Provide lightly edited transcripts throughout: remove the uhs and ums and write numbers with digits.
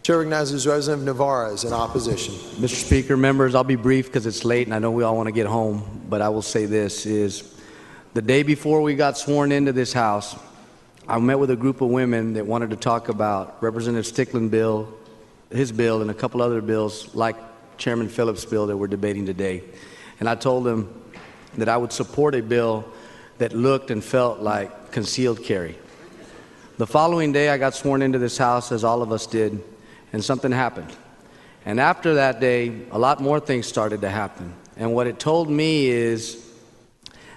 Chair recognizes Representative Navarez in opposition. Mr. Speaker, members, I'll be brief because it's late and I know we all want to get home, but I will say this is the day before we got sworn into this House, I met with a group of women that wanted to talk about Representative Stickland's bill, his bill, and a couple other bills like Chairman Phillips' bill that we're debating today. And I told them that I would support a bill that looked and felt like concealed carry. The following day, I got sworn into this House, as all of us did, and something happened. And after that day, a lot more things started to happen. And what it told me is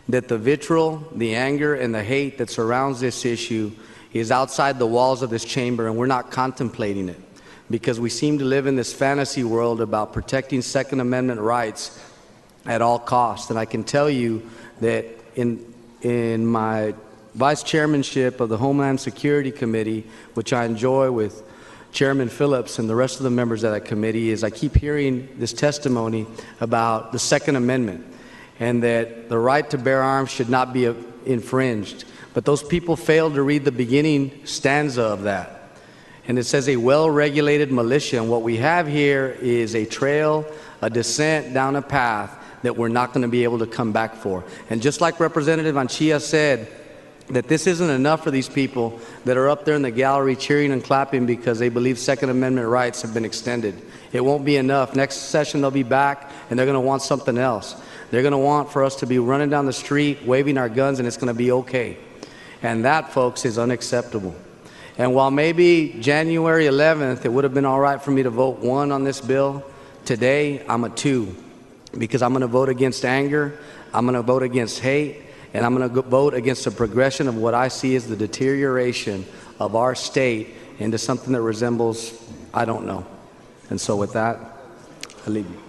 that the vitriol, the anger, and the hate that surrounds this issue is outside the walls of this chamber, and we're not contemplating it because we seem to live in this fantasy world about protecting Second Amendment rights at all costs. And I can tell you that in my vice chairmanship of the Homeland Security Committee, which I enjoy with Chairman Phillips and the rest of the members of that committee, is I keep hearing this testimony about the Second Amendment and that the right to bear arms should not be infringed. But those people failed to read the beginning stanza of that. And it says a well-regulated militia. And what we have here is a trail, a descent down a path that we're not going to be able to come back for. And just like Representative Anchia said, that this isn't enough for these people that are up there in the gallery cheering and clapping because they believe Second Amendment rights have been extended. It won't be enough. Next session they'll be back and they're going to want something else. They're going to want for us to be running down the street, waving our guns, and it's going to be okay. And that, folks, is unacceptable. And while maybe January 11th it would have been all right for me to vote 1 on this bill, today I'm a 2 because I'm going to vote against anger, I'm going to vote against hate, and I'm going to vote against the progression of what I see as the deterioration of our state into something that resembles, I don't know. And so with that, I leave you.